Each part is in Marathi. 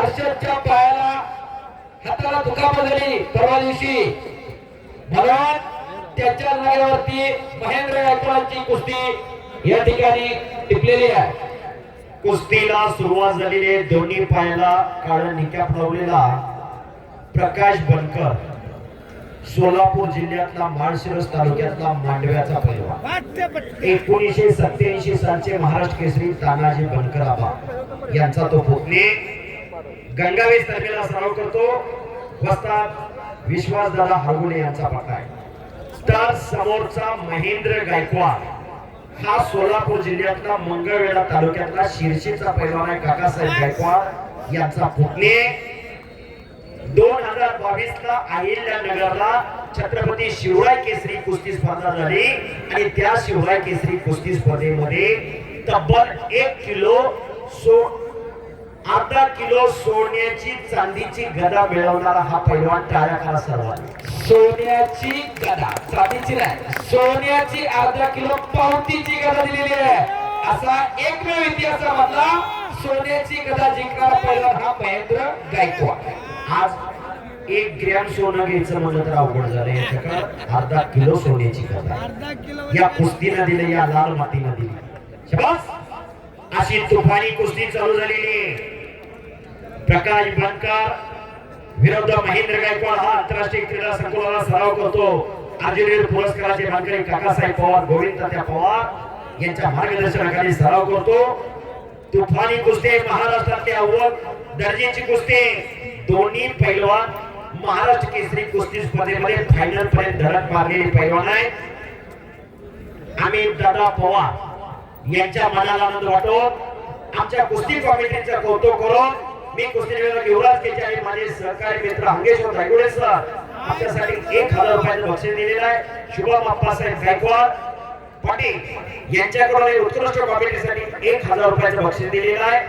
हर्षदच्या पायाला हाताला दुखापत झाली परवा दिवशी, म्हणून त्याच्या जागेवरती महेंद्र गायकवाडची कुस्ती या ठिकाणी टिपलेली आहे. कुस्तीला सुरुवात झालेली आहे. दोन्ही पायाला काळा निकॅप लावलेला प्रकाश बनकर, सोलापूर जिल्ह्यातला माळशिरस तालुक्यातला मांडव्याचा पैलवान, 1987 सालचे महाराष्ट्र केसरी तानाजी बनकर आबा यांचा तो पुतणे गंगावेस तालुक्याला सराव करतो. वस्ताद विश्वासदादा हरगुणे यांचा पट्टा आहे. तर समोरचा महेंद्र गायकवाड हा सोलापूर जिल्ह्यातला मंगळवेढा तालुक्यातला शिरशीचा पैलवान आहे. काकासाहेब गायकवाड यांचा पुतणे 2022 ला अहिल्यानगरला छत्रपती शिवराय केसरी कुस्ती स्पर्धा झाली आणि त्या शिवराय केसरी कुस्ती स्पर्धेमध्ये तब्बल 1.5 किलो सोन्याची चांदीची गदा मिळवणारा हा पैलवान टाळ्या करा सर्वांनी. सोन्याची गदा, चांदीची नाही, सोन्याची अर्धा किलो पावतीची गदा दिलेली आहे. असा एकमेव इतिहासामधला सोन्याची गदा जिंकणारा पैलवान हा महेंद्र गायकवाड. आज 1 ग्रॅम सोनं घ्यायचं म्हणलं तर अवघड झालं. याच्याकडे अर्धा किलो सोन्याची गदा या कुस्तीनं दिली, या लाल मातीनं दिली. शाबास. अशी तुफानी कुस्ती चालू झालेली. प्रकाश बनकर विरुद्ध महेंद्र गायकवाड हा आंतरराष्ट्रीय क्रीडा संकुलाला सराव करतो. अर्जुन पुरस्काराचे मानकरी काकासाहेब पवार, गोविंद तात्या पवार यांच्या मार्गदर्शनाखाली सराव करतो. तुफानी कुस्ती, महाराष्ट्रातली अव्वल दर्जाची कुस्ती. दोन्ही पैलवान महाराष्ट्र केसरी कुस्ती स्पर्धेमध्ये फायनल पर्यंत धडक मारलेले पैलवान आहेत. अमित दादा पवार यांच्या मनाला आनंद वाटतो. आमच्या कुस्ती कमिटीचं कौतुक करून मी कुस्तीवीर युवराज केचे आणि माझे सहकारी मित्र हंगेश्वर गायगुडे सर आमच्यासाठी 1000 रुपयाचं बक्षीस दिलेलं आहे. शुभम अप्पासाहेब गायकवाड पाटील यांच्याकडून उत्कृष्ट कॉमेंट्रीसाठी 1000 रुपयाचं बक्षीस दिलेलं आहे.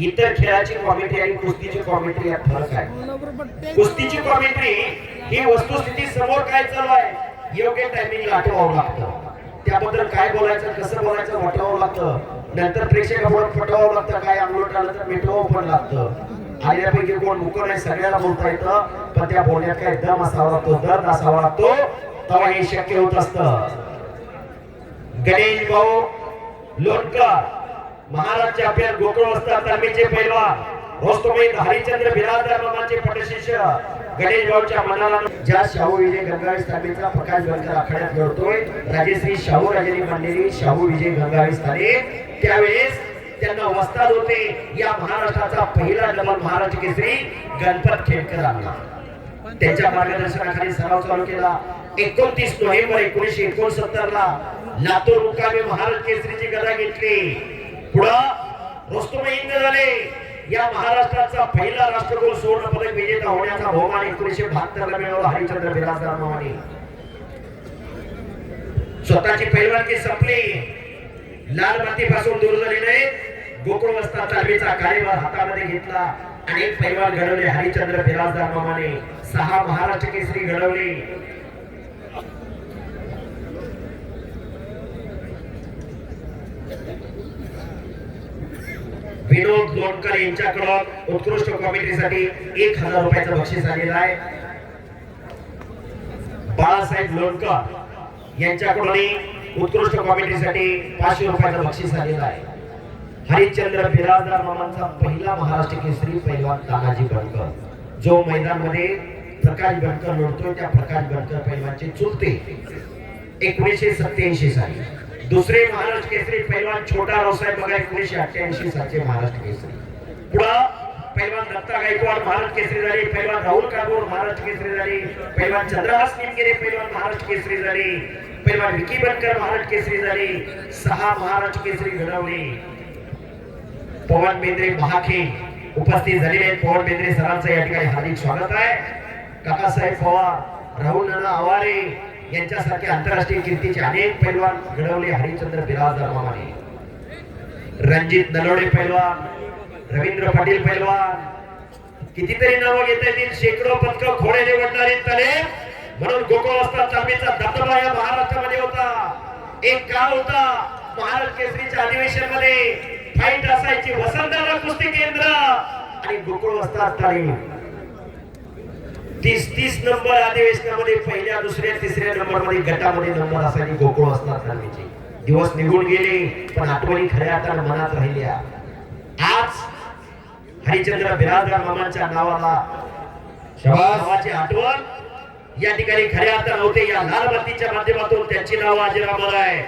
इतर खेळाची कॉमेंट्री आणि कुस्तीची कॉमेंट्री यात फरक आहे. कुस्तीची कॉमेंट्री ही वस्तुस्थिती समोर काय चालू आहे योग्य टायमिंगला आठवावं लागतं. त्याबद्दल काय बोलायचं, कसं बोलायचं वाटवावं लागतं. नंतर प्रेक्षकांवर पटवावं लागतं. काय अंगलट आलं तर मिटवावं पण लागतं. आल्यापैकी कोण मुक नाही, सगळ्याला बोलता येतं, पण त्या बोलण्यात काय दम असावा लागतो, दर्द असावा लागतो, तेव्हा हे शक्य होत असतं. गणेश भाऊ लोणकर महाराज चॅम्पियन, गोकुळ वस्ताद तालमीचे पैलवान, रोस्तोमैद हरिचंद्र बिराजदार मामाचे पटशिष्य गणेश भाऊच्या मनाला ज्या शाहू विजय गंगावेस तालमीचा प्रकाश बनकर आखाड्यात लढतोय. राजेश्री शाहू राजांनी मांडलेली शाहू विजय गंगावेस तालीम, त्यावेळेस त्यांना वस्ताद होते या महाराष्ट्राचा पहिला डबल महाराष्ट्र केसरी गणपत खेडकर आला. त्यांच्या मार्गदर्शनाखाली सराव चालू केला. 29 नोव्हेंबर 1969 ला लातूर मुकामी महाराष्ट्र केसरीची गदा घेतली. पुढं रोस्तोमैद झाले. या महाराष्ट्राचा पहिला राष्ट्रकुल सुवर्ण पदक विजेता होण्याचा बहुमान 1972 ला मिळवला हरिचंद्र बिराजदार मामाने. स्वतःची पैलवानकी संपली, लाल मातीपासून दूर झाली नाही. गोकुळ वस्ताद तालमीचा कार्यभार हातामध्ये घेतला. अनेक पैलवान घडवले हरिचंद्र बिराजदार मामाने. 6 महाराष्ट्र केसरी घडवले. विनोद लोणकर यांच्याकडून उत्कृष्ट कॉमेंट्रीसाठी 1000 रुपयाचं बक्षीस आलेलं आहे. बाळासाहेब लोणकर यांच्याकडून उत्कृष्ट कॉमेंट्रीसाठी 500 रुपयाचं बक्षीस आलेलं आहे. हरिचंद्र बिराजदार मामांचा पहिला महाराष्ट्र केसरी पैलवान तानाजी बनकर, जो मैदानामध्ये प्रकाश बनकर लढतोय त्या प्रकाश बनकर पैलवानचे चुलते 1987 साली. दुसरे महाराष्ट्र केसरी पैलवान छोटा रावसाहेब बघा 1988 सालचे महाराष्ट्र केसरी. पुढं पैलवान दत्ता गायकवाड महाराष्ट्र केसरी झाले. पैलवान राहुल कापूर महाराष्ट्र केसरी झाले. पैलवान चंद्रहास निमगिरे पैलवान महाराष्ट्र केसरी झाले. पैलवान विकी बनकर महाराष्ट्र केसरी झाले. 6 महाराष्ट्र केसरी घडवले. पवन बेंद्रे महाखे उपस्थित झालेले आहेत. पवन बेंद्रे सरांचं या ठिकाणी हार्दिक स्वागत आहे. काकासाहेब पवार, राहुल नाना आवारे यांच्यासारखे आंतरराष्ट्रीय कीर्तीचे अनेक पैलवान घडवले हरिचंद्र बिराजदार मामाने. रणजित नलोडे पैलवान, रवींद्र पाटील पैलवान, कितीतरी नावं घेता येतील. शेकडो पदक खोड्याने वडणारे तले. म्हणून गोकुळ वस्ताद तालमीचा दबदबा या महाराष्ट्रामध्ये होता. एक काळ होता महाराष्ट्र केसरीच्या अधिवेशन मध्ये फाईट असायची. वसंतराव कुस्ती केंद्र आणि गोकुळ वस्ताद तालीम 30 नंबर अधिवेशनामध्ये पहिल्या दुसऱ्या तिसऱ्या नंबर मध्ये गटामध्ये नंबर असायची गोकुळ वस्ताद तालमीची. दिवस निघून गेले पण आठवणी खऱ्या अर्थानं मनात राहिल्या. आज हरिचंद्र बिराजदार मामांच्या नावाला नावाची आठवण या ठिकाणी खऱ्या अर्थानं होते. या लालबत्तीच्या माध्यमातून त्यांची नाव अजरामर आहे.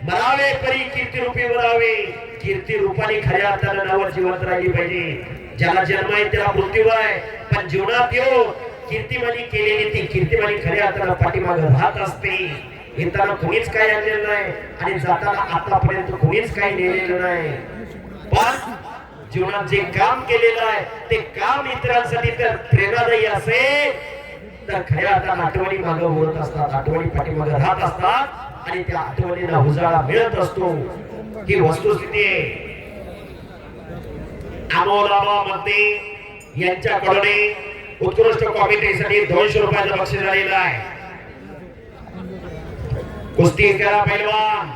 मरावे परी कीर्ती रूपी मरावे, कीर्ती रूपाने खऱ्या अर्थानं नाव जिवंत राहिली पाहिजे. ज्याला जन्म आहे त्याला मृत्यू आहे, पण जीवनात येऊ कीर्तिमानी केलेली ती कीर्तिमानी खऱ्या अर्थानं पाठीमागे राहत असते. येताना कोणीच काही आणलेलं नाही आणि जाताना आतापर्यंत कोणीच काही नेलेलं नाही. पण जीवनात जे काम केलेलं आहे ते काम इतरांसाठी तर प्रेरणादायी असेल तर खऱ्या अर्थानं आठवणी मागे ओढत असतात, आठवणी पाठीमागे राहत असतात आणि त्या आठवणीला उजाळा मिळत असतो. ही वस्तुस्थिती आहे. अमोलाबा मध्ये यांच्याकडे उत्कृष्ट कॉमेंट्रीसाठी 200 रुपयाचं बक्षीस झालेलं आहे. कुस्ती करा पैलवान.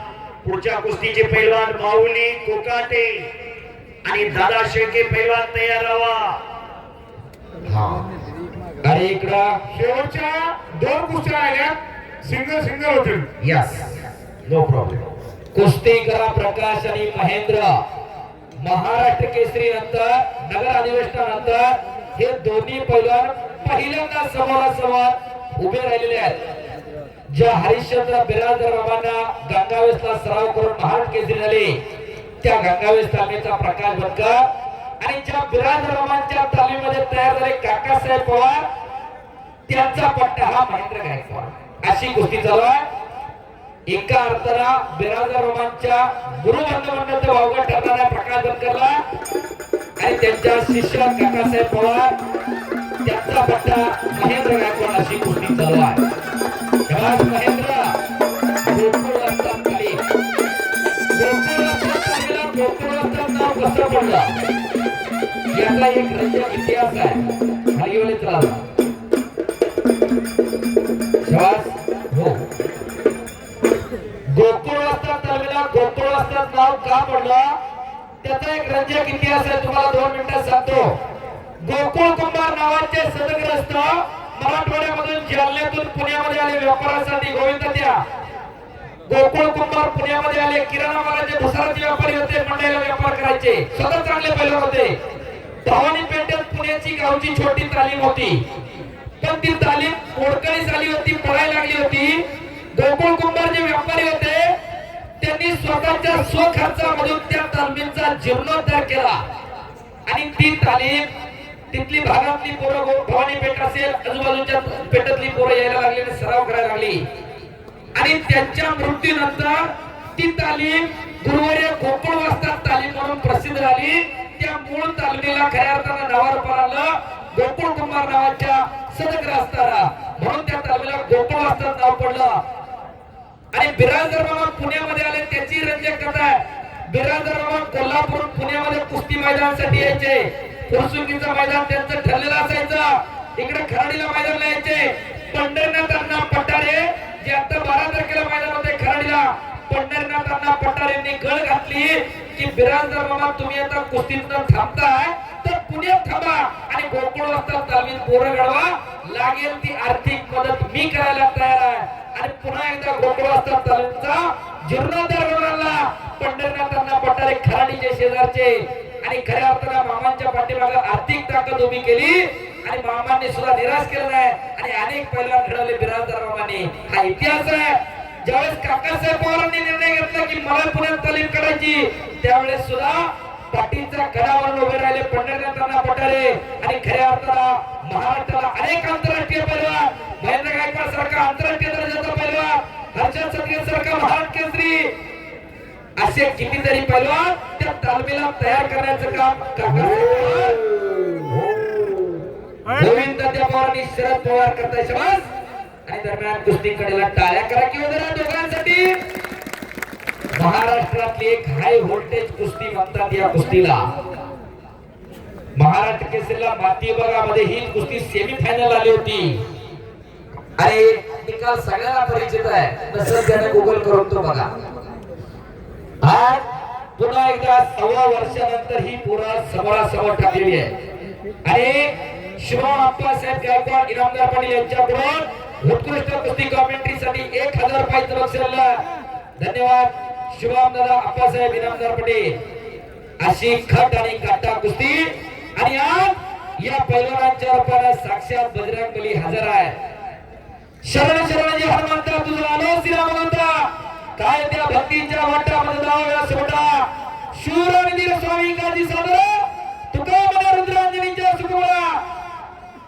पुढच्या कुस्तीचे पैलवान माऊली कोकाटे आणि दादा शेळके पैलवान तयार राहा. अरे इकडं शेवटच्या 2 कुस्त्या राहिल्यात, सिंगल होतील. Yes, no problem. कुस्ती करा प्रकाश आणि महेंद्र. महाराष्ट्र केसरी नंतर नगर अधिवेशनानंतर हे दोन्ही पैलवान पहिल्यांदा समोरासमोर उभे राहिलेले आहेत. ज्या हरिश्चंद्र बिराजदार बाबांना गंगावेशला सराव करून महाराष्ट्र केसरी झाले त्या गंगावेश तालमीचा प्रकाश बनकर आणि ज्या बिराजदार बाबांच्या तालमीमध्ये तयार झाले काकासाहेब पवार त्यांचा पट्टा हा महेंद्र गायकवाड. अशी कुस्ती चालू आहे. एका अर्थाला बिराजदार बाबांच्या गुरुबंधूंमध्ये वावगं ठरणाऱ्या प्रकाश बनकरला आणि त्यांच्या शिष्य काकासाहेब पवार त्यांचा पट्टा महेंद्र गायकवाड अशी कुस्ती चालू आहे. महेंद्र गोकुळ वस्ताद तालीम. गोकुळ वस्ताद तालीमला गोकुळ वस्ताद नाव कसं पडलं याचा एक रंजक इतिहास आहे. हरिओलीत राहिला शाबास. हो, गोकुळ वस्ताद तालमीला गोकुळ वस्ताद नाव का पडलं त्याचा एक रंजक इतिहास आहे. तुम्हाला 2 मिनिटात सांगतो. गोकुळ कुंभार नावाचे सदग्रस्त मराठवाड्यामधून जालन्यातून पुण्यामध्ये आले व्यापारासाठी. गोविंद त्या गोकुळ कुंभार पुण्यामध्ये आले. किराणा मालाचे भुसाराचे व्यापारी होते, मंडईला व्यापार करायचे, स्वतः चांगले पैलवान होते. भवानी पेठेत पुण्याची गावची छोटी तालीम होती, पण ती तालीम मोडकळी झाली होती, पडायला लागली होती. गोकुळ कुंभार जे व्यापारी होते त्यांनी स्वतःच्या स्वखर्चामधून त्या तालमीचा जीर्णोद्धार केला आणि ती तालीम तिथली भागातली पोरं भवानी पेठ असेल आजूबाजूच्या पेठातली पोरं यायला लागली आणि सराव करायला लागली. आणि त्यांच्या मृत्यूनंतर ती तालीम गुरुवारी गोकुळ वस्ताद तालीम म्हणून प्रसिद्ध झाली. त्या मूळ तालमीला खऱ्या अर्थानं नावारूपाला आलं गोकुळ कुंभार नावाच्या सदग्रस्ताला, म्हणून त्या तालमीला गोकुळ वस्ताद नाव पडलं. आणि बिराजदार बाबा पुण्यामध्ये आले त्याची रंजक कथा आहे. बिराजदार बाबा कोल्हापूर पुण्यामध्ये कुस्ती मैदानासाठी यायचे. फुरसुंगीचं मैदान त्यांचं ठरलेलं असायचं. इकडे खराडीला मैदानला यायचे. पंढरनाथ अण्णा पठारे जे आता 12 तारखेला मैदान होते खराडीला, पंढरनाथ अण्णा पठारेंनी गळ घातली की बिराजदार बाबा तुम्ही आता कुस्तीतून थांबताय तर पुण्यात थांबा आणि गोकुळ वस्ताद तालमीत पोरं घडवा. लागेल ती आर्थिक मदत मी करायला तयार आहे. आणि पुन्हा एकदा गोकुळ वस्ताद तालमीचा जीर्णोद्धार होणारा पंढरनाथ अण्णा पठारे खराडीचे शेजारचे आणि खऱ्या अर्थानं मामांच्या पाठीमागे आर्थिक ताकद उभी केली आणि मामांनी सुद्धा निराश केलं नाही आणि अनेक पैलवान घडवले बिराजदार मामांनी. हा इतिहास आहे. ज्यावेळेस काकासाहेब पवारांनी निर्णय घेतला की मला पुण्यात तालीम करायची त्यावेळेस सुद्धा पाठींच्या गडावर उभे राहिले पंढरनाथ अण्णा पठारे आणि खऱ्या अर्थानं महाराष्ट्राला अनेक आंतरराष्ट्रीय पैलवान, महेंद्र गायकवाड सारखा आंतरराष्ट्रीय दर्जाचा पैलवान, हर्षद सदगीर सारखा महाराष्ट्र केसरी असे कितीतरी पैलवान त्या तालमीला तयार करण्याचं काम काकासाहेब गोविंद पवार आणि शरद पवार करताय. शाबास. आणि दरम्यान कुस्ती कडेला टाळ्या करा की वगैरे दोघांसाठी. महाराष्ट्रातली एक हाय व्होल्टेज कुस्ती म्हणतात या कुस्तीला. महाराष्ट्र केसरीला माती विभागामध्ये ही कुस्ती सेमीफायनल आली होती आणि निकाल सगळ्यांना परिचित आहे. नसेल त्याने गुगल करून तो बघा. आज पुन्हा एकदा 1.25 वर्षानंतर ही पुरा समोरासमोर टाकलेली आहे. आणि शुभम अप्पासाहेब गायकवाड इनामदार पाटील यांच्याकडून उत्कृष्ट कुस्ती कॉमेंट्रीसाठी 1000 रुपयाचं बक्षीस. धन्यवाद शुभम दादा अप्पासाहेब इनामदार पाटील. अशी खट आणि काटा कुस्ती आणि आज या पैलवानांच्या रूपाने साक्षात बजरंग बली हजर आहे. शरण शरणजी हनुमंता तुझं आलो श्रीराम भगवंता, काय त्या भक्तीच्या वाटामध्ये लावला सोडा. शूर आणि धीर स्वामी गाजी सादर तुका मन रुद्रांजनीच्या सुखवला.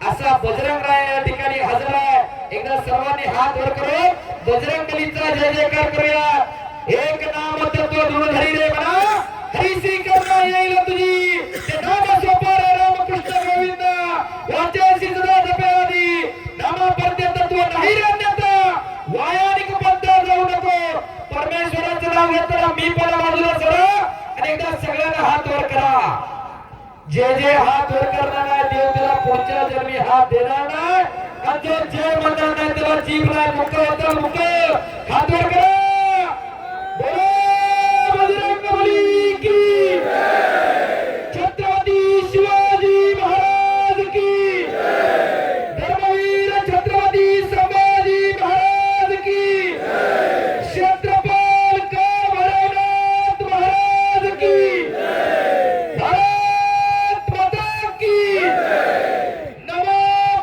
असा बजरंग राय या ठिकाणी हजर आहे. एकदा सर्वांनी हात वर करून बजरंग बलीचा जय जयकार करूया. एक नाम तत्व धुळधरी रे म्हणा, हरिश्री करुणा येईल तुझी. ते नाम सोपार रामकृष्ण गोविंद वाचायची सदा जपयादी. नामा परते तत्व नाही रे अन्यथा, वायानिक पंथा जाऊ नको. परमेश्वराचं नाव घेताना मी पण बाजूला सरा आणि एकदा सगळ्यांना हात वर करा. जे जे हात वर करणार आहे देव त्याला पुढच्या जन्मी हात देणार नाही. आणि जो जे म्हणणार नाही त्याला जीभ नाही. मुख होतं मुख. हात वर करा. बोलो बजरंग बली की छत्रपती शिवाजी महाराज की, धर्मवीर छत्रपती संभाजी महाराज की, क्षेत्रपाल का भैरवनाथ महाराज की, भारत माता की. नमो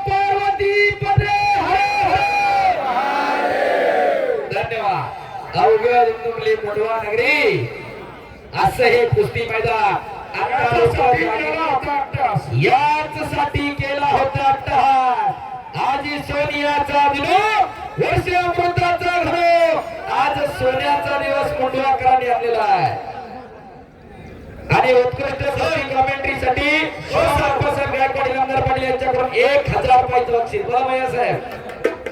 पार्वती पदे हर हर. धन्यवाद. अवघड तुमली मोठवा नगरी असं हे कुस्ती मैदान याच साठी केला होता अट्टहास. आज सोनियाचा दिनो वर्ष अमृताचा घरो. आज सोन्याचा दिवस मोठवाकरांनी आणलेला आहे. आणि उत्कृष्ट कुस्ती कॉमेंट्रीसाठी अप्पासाहेब गायकवाड इनामदार पाटील यांच्याकडून 1000 रुपयाचं बक्षीस. बोला भैया साहेब.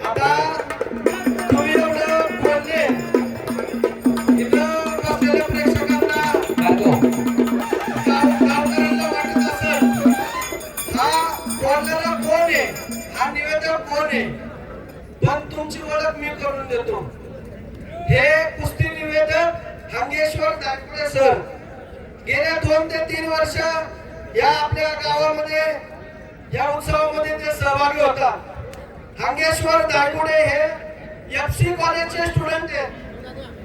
आता तुम्ही एवढं बोलले, इथं बसलेल्या प्रेक्षकांना गावकऱ्यांना वाटत असेल हा बोलणारा कोण आहे, हा निवेदक कोण आहे. पण तुमची ओळख मी करून देतो. हे कुस्ती निवेदक हंगेश्वर दायकुडे सर. गेल्या 2 ते 3 वर्ष या आपल्या गावामध्ये या उत्सवामध्ये ते सहभागी होता. हंगेश्वर दायकुडे हे FC कॉलेजचे स्टुडंट आहेत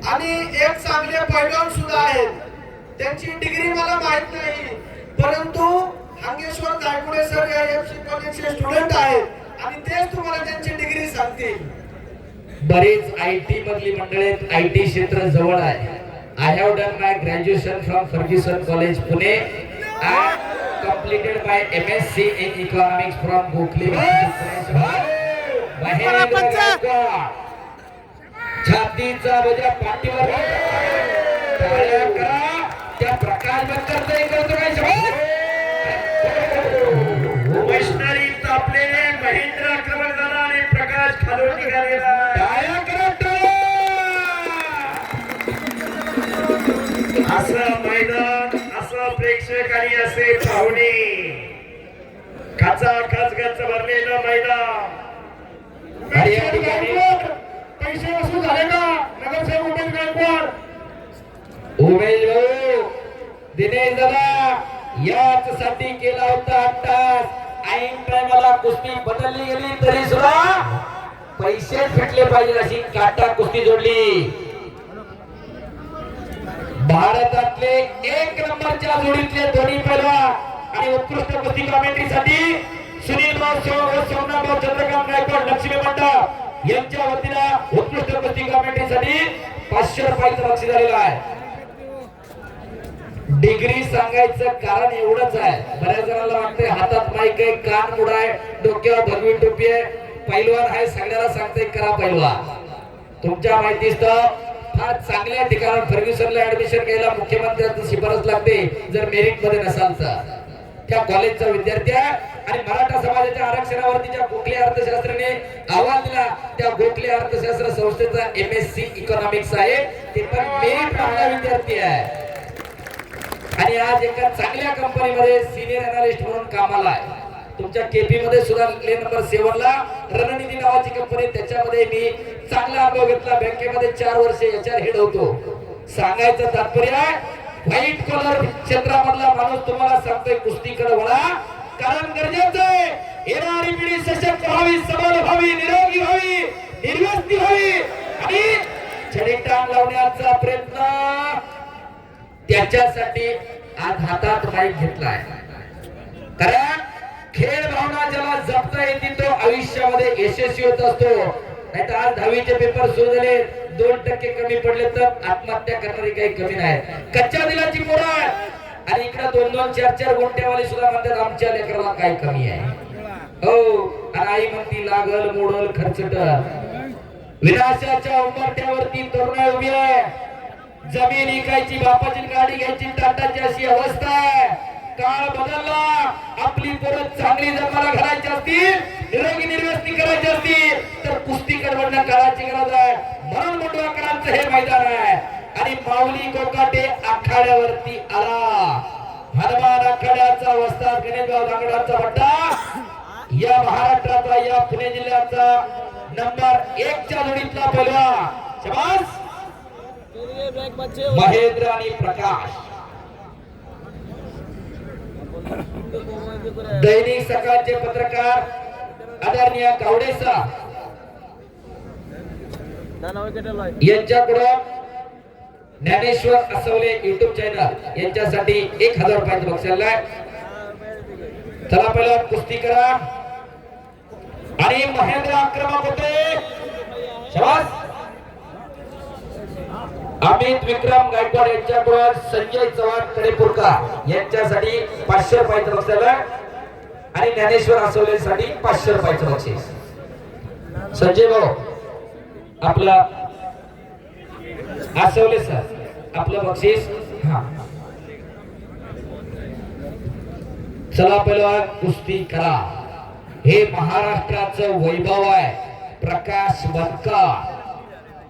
आणि एक चांगले पैलवान सुद्धा आहेत. त्यांची डिग्री मला माहित नाही, परंतु हंगेश्वर दायकुडे सर या FC कॉलेजचे स्टुडंट आहेत आणि तेच तुम्हाला त्यांची डिग्री सांगतील. बरेच IT मधली मंडळी IT क्षेत्र जवळ आहे. I have done my graduation from Ferguson College Pune and completed my MSc in economics from Gokhale Mahendra Gaikwad. छातीचा बजा पाठीवर टाळ्या करा. त्या प्रकाश बंदरचा एक करतो काय शब्द. वैष्णवी तापलेले महेंद्र आक्रमण झाला आणि प्रकाश खालून निघालेला. टाळ्या करा. असं मैदान, असं प्रेक्षक आणि असे पाहुणे, खचाखच गच्च भरलेलं मैदान. पैसे वसूल झाले का नगरसेवक उमेश गायकवाड. उमेश भाऊ दिनेश दादा याच साठी केला होता अट्टास. ऐन टायमाला कुस्ती बदलली गेली तरी सुद्धा पैसे भेटले पाहिजे अशी काटा कुस्ती जोडली. भारतातले 1 नंबरच्या जोडीतले दोन्ही पैलवान आणि उत्कृष्ट कुस्ती कॉमेंट्रीसाठी सुनील भाऊ सोमनाथ चंद्रकांत गायकवाड लक्ष्मी मंडळ यांच्या वतीने उत्कृष्ट कुस्ती कॉमेंट्रीसाठी 500 रुपयाचं बक्षीस झालेलं आहे. डिग्री सांगायचं कारण एवढंच आहे. बऱ्याच जणांना वाटतंय हातात माईक आहे, कान मुडा आहे, डोक्यावर भगवी टोपी आहे, पैलवान आहे, सगळ्याला सांगतोय करा पैलवान. तुमच्या माहितीस्तव फार चांगल्या ठिकाणी फर्ग्युसनला ऍडमिशन घ्यायला मुख्यमंत्र्यांची शिफारस लागते जर मेरिट मध्ये नसाल तर. त्या कॉलेजचा विद्यार्थी आहे आणि मराठा समाजाच्या आरक्षणावरती ज्या गोखले अर्थशास्त्राने अहवाल दिला त्या गोखले अर्थशास्त्र संस्थेचा MSc इकॉनॉमिक्स आहे. ते पण मेरिट मधला विद्यार्थी आहे आणि आज एका चांगल्या कंपनीमध्ये सिनियर अनालिस्ट म्हणून कामाला आहे. तुमच्या केपी मध्ये सुद्धा लेन नंबर 7 ला रणनीती नावाची कंपनी, त्याच्यामध्ये मी चांगला अनुभव घेतला. बँकेमध्ये 4 वर्ष HR हेड होतो. सांगायचं तात्पर्य व्हाईट कॉलर क्षेत्रामधला माणूस तुम्हाला सांगतोय कुस्तीकडे वळा, कारण व्हावी, सबल व्हावी, निरोगी व्हावी, निर्व्यसनी व्हावी आणि छडीटांग लावण्याचा प्रयत्न त्याच्यासाठी आज हातात माईक घेतलाय. कारण खेळ भावना ज्याला जपता येते तो आयुष्यामध्ये यशस्वी होत असतो. नाहीतर आज 10वीचे पेपर सुरू झाले, 2% कमी पडले तर आत्महत्या करणारी काही कमी नाही. कच्च्या दिलाची पोरं आणि इकडे 2-2, 4-4 गुंठेवाले सुद्धा म्हणतात आमच्या लेकराला काय कमी आहे. हो, आणि आई म्हणती लागल मोडल खर्चट. विनाशाच्या उंबरठ्यावरती तरुणाई उभी आहे. जमीन विकायची, बापाची गाडी घ्यायची, टाटाची अशी अवस्था आहे. काळ बदलला. आपली पोरं चांगली जन्माला घालायची असतील, निरोगी निर्व्यसनी करायची असतील तर कुस्ती कडवणं काळाची गरज आहे. म्हणून मुंडवाकरांचं हे मैदान आहे. आणि माऊली कोकाटे आखाड्यावरती आला. हनुमान आखाड्याचा वस्ताद गणेशराव दांगडाचा पट्टा या महाराष्ट्राचा, या पुणे जिल्ह्याचा नंबर 1 च्या जोडीतला पहिलवान शाबास महेंद्र आणि प्रकाश. दैनिक सकाळचे पत्रकार आदरणीय कावडे सर यांच्याकडून ज्ञानेश्वर असवले युट्यूब चॅनल यांच्यासाठी 1000 रुपयाचं बक्षीस आहे. चला पहिला कुस्ती करा. आणि महेंद्र आक्रमक होते. शाबास. अमित विक्रम गायकवाड यांच्याकडून संजय चव्हाण कडेपूरकर यांच्यासाठी 500 रुपयाचं बक्षीस आहे. आणि ज्ञानेश्वर असवलेसाठी 500 रुपयाचं बक्षीस. संजय भाऊ आपला असवले सर आपलं बक्षीस. हा चला पहिला कुस्ती करा. हे महाराष्ट्राचं वैभव आहे. प्रकाश बनकर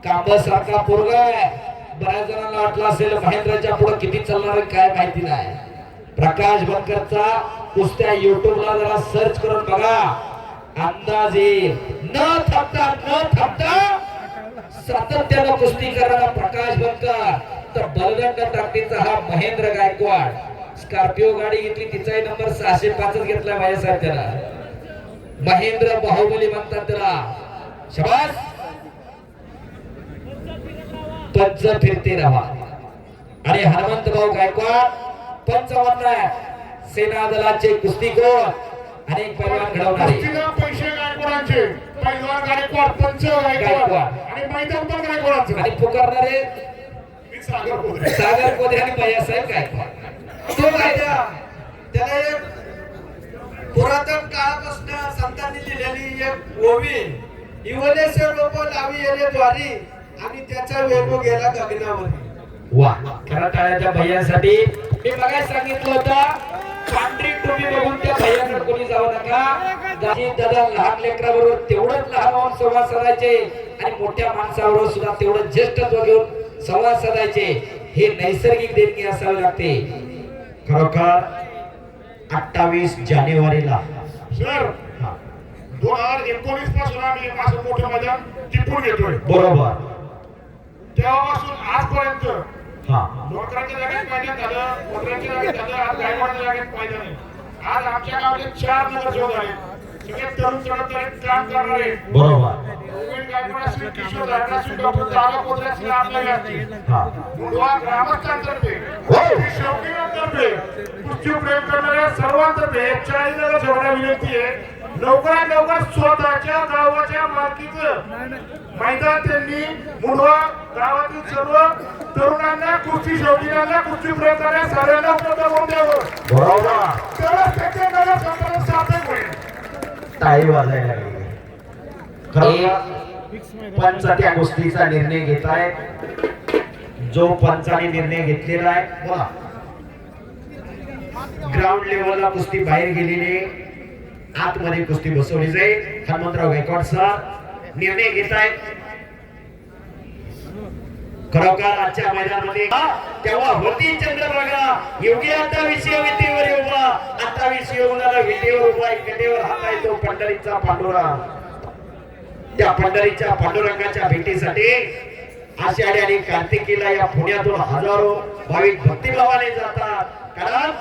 कांबसारखा पोरगा आहे. बऱ्याच जणांना वाटलं असेल महेंद्रच्या पुढे किती चालणार काय माहिती नाही. प्रकाश बनकरचा कुस्त्या युट्यूबला जरा सर्च करून बघा, अंदाज येईल. न थांबता सातत्यानं कुस्ती करणारा प्रकाश बनकर. तर बलदंड ताकदीचा हा महेंद्र गायकवाड. स्कॉर्पिओ गाडी घेतली, तिचाही नंबर 605 घेतला माझ्यासाहेब. त्याला महेंद्र बाहुबली म्हणतात त्याला. शाबास. पंच फिरते राहा. आणि हनुमंत भाऊ गायकवाड 55 सेना दलाचे कुस्तीकोर अनेक पैलवान घडवणारे. पैसे गायकवाडांचे पैलवान गायकवाड, पंच गायकवाड आणि मैदान पण गायकवाडांचे. आणि पुकारणारे सागर कोदे आणि भैयासाहेब गायकवाड. तो काय त्याला एक पुरातन काळापासून संतांनी लिहिलेली एक ओवी, इवलेसे लोक लावी येले द्वारी आणि त्याचा वेगो गेला गगनावरी. वा, खरा टाळ्याच्या भैयासाठी. मी मगाच सांगितलं होतं पांढरी टोपी बघून त्या भैयाकडे कोणी जाऊ नका. दाजी दादा लहान लेकराबरोबर तेवढंच लहान होऊन संवाद साधायचे आणि मोठ्या माणसाबरोबर सुद्धा तेवढं ज्येष्ठत्व घेऊन संवाद साधायचे. हे नैसर्गिक देणगी असावी लागते. खरोखर 28 जानेवारीला सर 2019 पासून आम्ही असं मोठं मैदान टिपून घेतोय. बरोबर. तेव्हापासून आजपर्यंत हा डोकराच्या जागेत मैदान झालं, कोकराच्या जागेत झालं, आज गायकवाडच्या जागेत मैदान आहे. आज आमच्या गावात 4 नगरसेवक झाले, सगळे तरुण काम करणारे. बरोबर. गायकवाड असेल, किशोर झाडा असेल, डॉक्टर जागा कोल्हे असतील, आपल्या असतील. हा मुंडवा ग्रामस्थांतर्फे, शौकीनांतर्फे, कुस्ती प्रेम करणाऱ्या सर्वांतर्फे 40 नगरसेवकांना विनंती आहे, लवकरात लवकर स्वतःच्या गावाच्या मालकीचं मैदान त्यांनी मुंडवा गावातील सर्व तरुणांना, कुस्ती शौकीनांना, कुस्ती प्रेम करणाऱ्या सर्वांना उपलब्ध करून द्यावं. बरोबर. तरच त्याचे नगरसेवकांना सार्थक होईल. टाळी वाजायला लागली. खरं पंच त्या गोष्टीचा निर्णय घेतलाय. जो पंचाने निर्णय घेतलेला आहे, बोला. ग्राउंड लेवलला कुस्ती बाहेर गेलेली, आतमध्ये कुस्ती बसवली जाईल. हनुमंतराव गायकवाड सर निर्णय घेत आहेत. खरोखर आजच्या मैदानामध्ये तेव्हा होती चंद्रभागा योगी आता विषय विटेवर उभा. आता विषय योगाला विटेवर उभा, कटेवर हात आहे तो पंढरीचा पांडुरंग. त्या पंढरीच्या पांडुरंगाच्या भेटीसाठी आषाढी आणि कार्तिकीला या पुण्यातून हजारो भाविक भक्तिभावाने जातात. कारण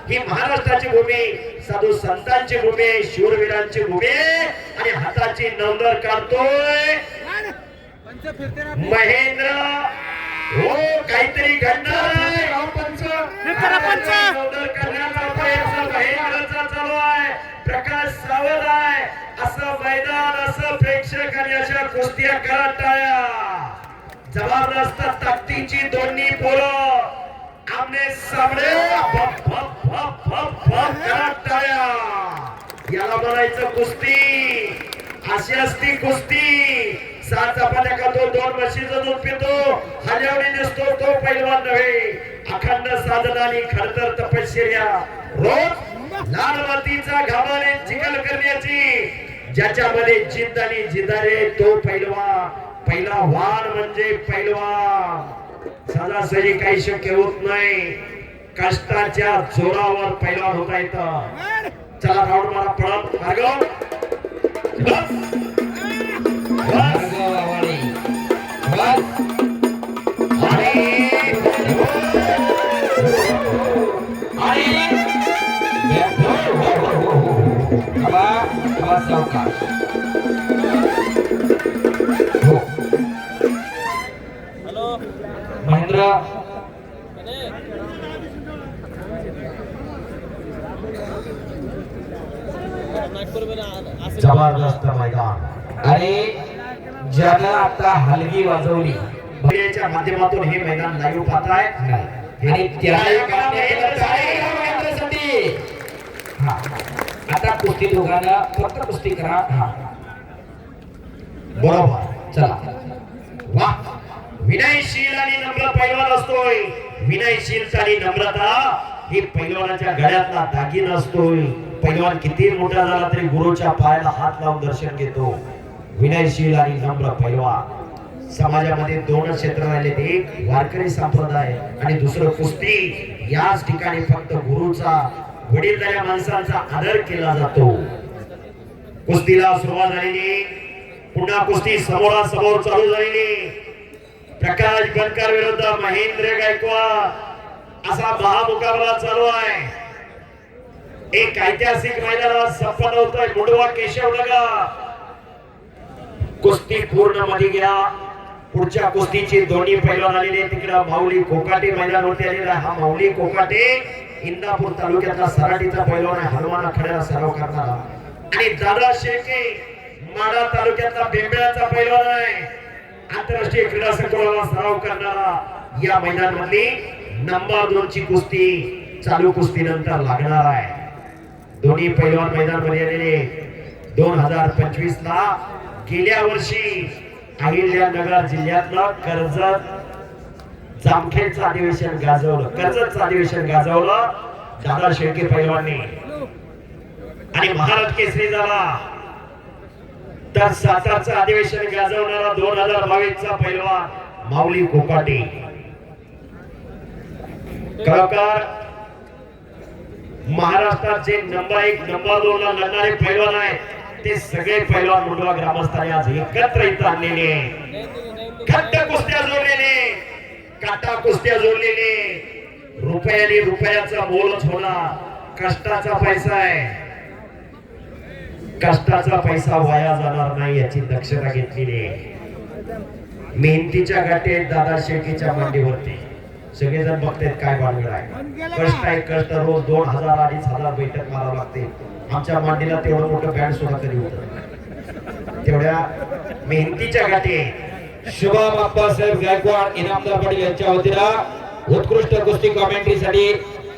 ही महाराष्ट्राची भूमी, साधू संतांची भूमी, शूरवीरांची भूमी आणि हाताची नवदर काढतोय महेंद्र. हो काहीतरी घडणार आहे. नवदर करण्याचा प्रयत्न महेंद्रचा चालू आहे. प्रकाश सावध आहे. असं मैदान, असं प्रेक्षक आणि अशा कुस्त्या करत टाळ्या. जबरदस्त ताकदीची दोन्ही पोरं आमने सामने भप भप भप भप भप करत टाळ्या. याला म्हणायचं कुस्ती. अशी असती कुस्ती. 7 चपात्या खातो, 2 म्हशीचं दूध पितो, हल्यावणी दिसतो तो पैलवान नव्हे. अखंड साधना आणि खडतर तपश्चर्या, रोज लाल मातीचा घामाने चिखल करण्याची, ज्याच्यामध्ये जिद्द आणि जिद्दारे तो पैलवान. पैलवान म्हणजे पैलवान. सहजासहजी काही शक्य होत नाही. कष्टाच्या जोरावर पैलवान होता येतं. चला राऊंड मारा पळत भार्गव. भार्गव आवाळे. बस. सावकाश. हो महेंद्र जबरदस्त मैदान. आणि ज्यानं आता हलगी वाजवली च्या माध्यमातून हे मैदान लाईव्ह पाहताय आणि त्याला महेंद्रसाठी. हा आता कुस्ती दोघांना फक्त कुस्ती करा. हा बरोबर. चला. वा. विनयशील आणि नम्र पैलवान असतोय. विनयशील आणि नम्रता ही पैलवानाच्या गळ्यातला दागिना असतोय. पैलवान किती मोठा झाला तरी गुरुच्या पायाला हात लावून दर्शन घेतो. विनयशील आणि नम्र पैलवान. समाजामध्ये 2 क्षेत्र राहिलेत. एक वारकरी संप्रदाय आणि दुसरं कुस्ती. याच ठिकाणी फक्त गुरुचा, वडीलधाऱ्या माणसांचा आदर केला जातो. कुस्तीला सुरुवात झालेली. पुन्हा कुस्ती समोरासमोर चालू झालेली. प्रकाश बनकर विरुद्ध महेंद्र गायकवाड असा महामुकाबला चालू आहे. एक ऐतिहासिक मैदानात संपन्न होतोय मुंडवा केशवनगर. कुस्ती पूर्ण मध्ये घ्या. पुढच्या कुस्तीची दोन्ही पैलवान आलेले. तिकडे माऊली कोकाटे मैदानावरती आलेला. हा माऊली कोकाटे इंदापूर तालुक्यातला सराटीचा पैलवान आहे. हनुमान आखाड्याला सराव करणारा. आणि दादा शेळके माडा तालुक्यातला बेंबळ्याचा पैलवान आहे. आंतरराष्ट्रीय क्रीडा संकुलाला सराव करणारा. या मैदानामधली नंबर 2 ची कुस्ती चालू कुस्ती नंतर लागणार आहे. दोन्ही पैलवान मैदानामध्ये आलेले. 2025 ला गेल्या वर्षी अहिल्यानगर जिल्ह्यातलं कर्जत जामखेडचं अधिवेशन गाजवलं. कर्जतचं अधिवेशन गाजवलं दादा शेळके पैलवानने आणि महाराज केसरी झाला. तर सातारचं अधिवेशन गाजवणारा 2022 चा पैलवान माऊली कोकाटे. खरोखर महाराष्ट्राचे नंबर 1 नंबर 2 ला लढणारे पैलवान आहेत. ते सगळे पैलवान मुंडवा ग्रामस्थांनी आज एकत्र इथं आणलेले. खड्ड कुस्त्या जोडलेले, काटा कुस्त्या जोडलेले. रुपयाने रुपयाचा मोलच होणार. कष्टाचा पैसा आहे. कष्टाचा पैसा वाया जाणार नाही याची दक्षता घेतलेली आहे. मेहनतीच्या गाठीत दादा शेळकेच्या मांडीवरती सगळेजण बघतात काय भानगड आहे. कष्ट आहे. कष्ट रोज 2000 2500 बैठक मारावं लागते. आमच्या मांडीला तेवढं मोठं बँड सुद्धा कधी होत. तेवढ्या मेहनतीच्या गाठी. शुभम अप्पासाहेब गायकवाड इनामदार पाटील यांच्या वतीनं उत्कृष्ट कुस्ती कॉमेंट्रीसाठी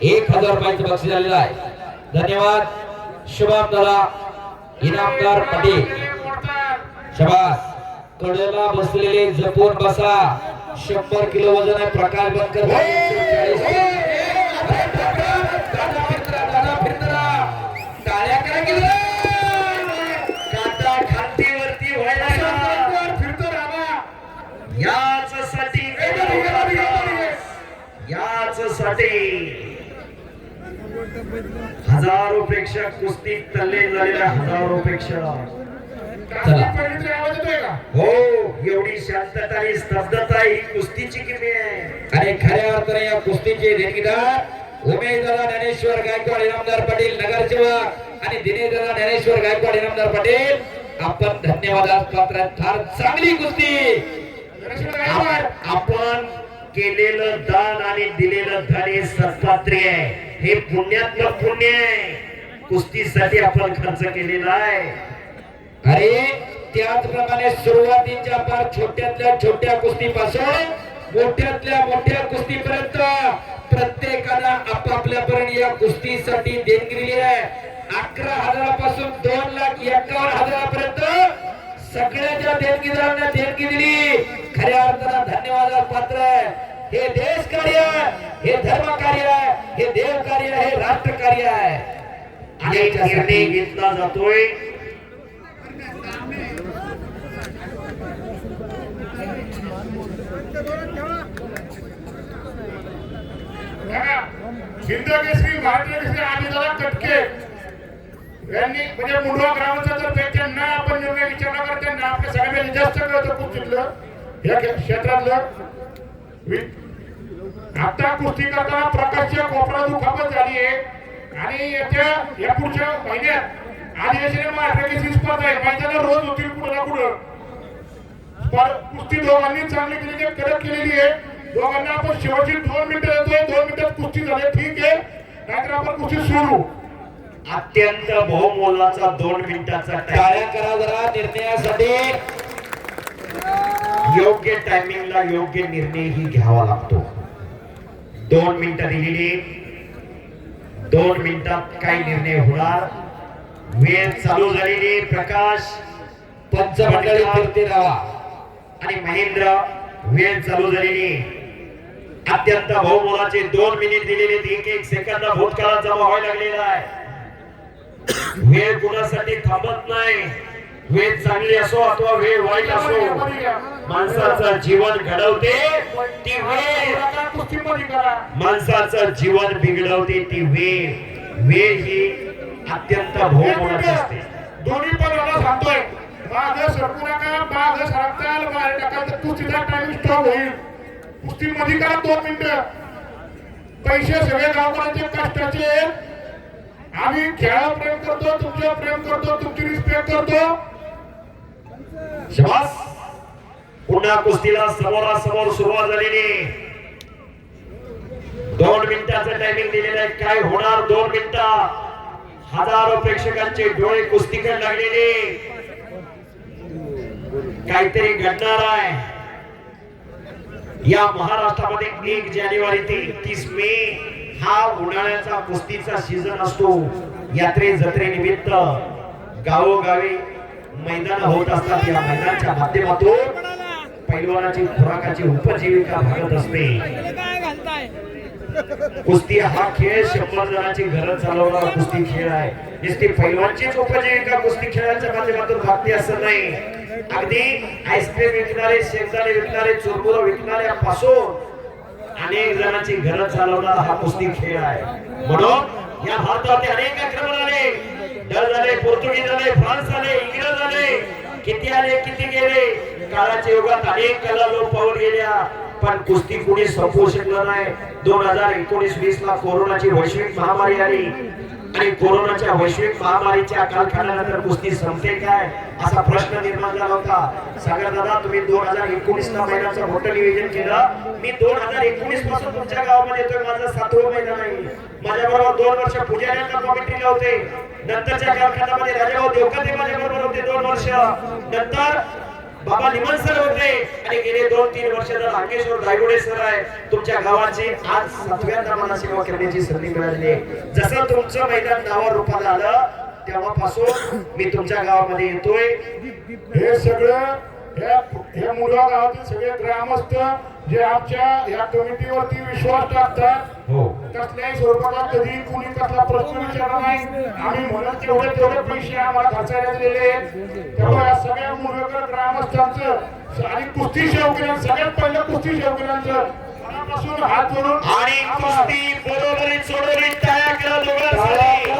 1000 रुपयांचं बक्षीस झालेलं आहे. धन्यवाद शुभम दादा इनामदार पाटील. शाबास. कडेला बसलेले जपून बसा. 100 किलो वजन आहे. प्रकाश बनकर 140. टाळ्या करा की काटा खांदीवरती व्हायला फिरतो रामा. याचसाठी हजारोपेक्षा कुस्ती तल्लीन झालेल्या हजारोपेक्षा. हो एवढी शांतता आणि स्तब्धता ही कुस्तीची किमती आहे. आणि खऱ्या अर्थाने या कुस्तीचे देणगीदार उमेश दादा ज्ञानेश्वर गायकवाड इनामदार पाटील नगरसेवक आणि दिनेश दादा ज्ञानेश्वर गायकवाड इनामदार पाटील आपण धन्यवादास पात्र आहेत. फार चांगली कुस्ती. आपण केलेलं दान आणि दिलेलं धन हे सत्पात्री आहे. हे पुण्यातलं पुण्य आहे. कुस्तीसाठी आपण खर्च केलेला आहे. अरे त्याचप्रमाणे सुरुवातीच्या फार छोट्यातल्या छोट्या कुस्तीपासून मोठ्यातल्या मोठ्या कुस्तीपर्यंत प्रत्येकाला आपापल्यापर्यंत या कुस्तीसाठी देणगी दिली आहे. 11,000 पासून 2,51,000 पर्यंत सगळ्याच्या देणगीदारांना देणगी दिली. खऱ्या अर्थानं धन्यवाद पात्र आहे. हे देश कार्य आहे, हे धर्म कार्य आहे, हे देव कार्य आहे, हे राष्ट्र कार्य आहे. आणि निर्णय घेतला जातोय हिंद केसरी भारतीय केसरी आदिदादा कटके यांनी म्हणजे मुंडवा ग्रामाचा जर त्यांना आपण निर्णय विचारला तर त्यांना आपल्या सगळ्यांना जास्त कळतं कुस्तीतलं या क्षेत्रातलं. आता कुस्ती करताना प्रकाशच्या कोपरा दुखापत झाली आहे आणि या पुढच्या महिन्यात आदिवासी महाराष्ट्र केसरी स्पर्धा आहे. मैदानात रोज होतील कुठं ना कुठं. कुस्ती दोघांनी चांगली केली कडक केलेली आहे. दोघांना आपण शेवटची 2 मिनिटं देतोय. 2 मिनिटात कुस्ती झाली ठीक आहे, नाहीतर आपण कुस्ती सुरू. अत्यंत बहुमोलाचा 2 मिनिटाचा टाळ्या करा जरा निर्णयासाठी. योग्य टायमिंगला योग्य निर्णय ही घ्यावा लागतो. 2 मिनिटं दिलेली. 2 मिनिटात काय निर्णय होणार. वेळ चालू झालेली. प्रकाश पंचमंडळी फिरते राहा आणि महेंद्र वेळ चालू झालेली. अत्यंत बहुमोलाचे 2 मिनिट दिलेले. 1-1 सेकंद भूतकाळात जमा व्हायला लागलेला आहे. वेळ कुणासाठी थांबत नाही. वेळ चांगली असो अथवा वेळ वाईट असो, माणसाचं जीवन घडवते ती वेळ. कुस्तीमध्ये करा. माणसाचं जीवन बिघडवते ती वेळ. वेळ ही अत्यंत बहुमोलाची असते. दोन्ही पण मला सांगतोय मागं सरकू नका. मागं सरकताल मारे टाकाल तर कुस्तीचा टाइम स्टॉप होईल. कुस्तीमध्ये करा 2 मिनिटं. पैसे सगळे गावकऱ्यांचे कष्टाचे. आम्ही खेळावर प्रेम करतो, तुमच्यावर प्रेम करतो, तुमची रिस्पेक्ट करतो. शाबास. पुन्हा कुस्तीला समोरासमोर सुरुवात झालेली. 2 मिनिटाचं टायमिंग दिलेलं आहे. काय होणार 2 मिनिटं. हजारो प्रेक्षकांचे डोळे कुस्तीकडे लागलेले. काहीतरी घडणार आहे. या महाराष्ट्रामध्ये 1 जानेवारी ते 31 मे हा उन्हाळ्याचा कुस्तीचा सीझन असतो. यात्रे जत्रे निमित्त गावोगावी मैदान होत असतात. या मैदानाच्या माध्यमातून पैलवानाची खुराकाची उपजीविका भागत असते. कुस्ती हा खेळ 100 जणांची घरं चालवणारा कुस्ती खेळ आहे. नुसती पैलवानचीच उपजीविका कुस्ती खेळाच्या माध्यमातून भागते असं नाही. अगदी आईस्क्रीम विकणारे, शेंगदाणे विकणारे, चुरमुरं विकणाऱ्यापासून अनेक जणांची घरं चालवणारा हा कुस्ती खेळ आहे. म्हणून या भारतामध्ये अनेक आक्रमण आले. डच झाले, पोर्तुगीज आले, फ्रान्स आले, इंग्रज आले. किती आले किती गेले. काळाच्या युगात अनेक कला लोप पावत गेल्या, पण कुस्ती कुणी संपवू शकलं नाही. 2019-20 ला कोरोनाची वैश्विक महामारी आली आणि कोरोनाच्या वैश्विक महामारीच्या कालखंडानंतर कुस्ती संपते काय असा प्रश्न निर्माण झाला होता. सागर दादा, तुम्ही 2019 ला महिन्याचं मोठं नियोजन केलं. मी 2019 पासून तुमच्या गावामध्ये येतोय. माझं 7वं महिना नाही. माझ्या बरोबर 2 वर्ष पुजाऱ्यांना कमिटीला होते. नंतरच्या कालखंडामध्ये राजाभाऊ देवकते माझ्या बरोबर होते 2 वर्ष. नंतर बाबा निमन सर होते आणि गेले 2-3 वर्ष अंगेश्वर गायगुडे सर आहे. तुमच्या गावाची आज 7व्यांदा मला सेवा करण्याची संधी मिळाली. जसं तुमचं मैदान नावावर रूपात आलं तेव्हापासून मी तुमच्या गावामध्ये येतोय. हे सगळं हे मुलगा गावातील सगळे ग्रामस्थ जे आमच्या या कमिटीवरती विश्वास टाकतात. हो, कसल्याही स्वरूपाला कधी कुणी कसला प्रश्न विचारला नाही. आम्ही म्हणत तेवढे पैसे आम्हाला खर्चायला दिलेले. त्यामुळे या सगळ्या मुलगा ग्रामस्थांचं आणि कुस्ती शौकीन सगळ्यात पहिलं कुस्ती शौकीनांचं मनापासून हात जोडून आणि कुस्ती बरोबरीत सोडवली. टाळ्या करा दोघांसाठी.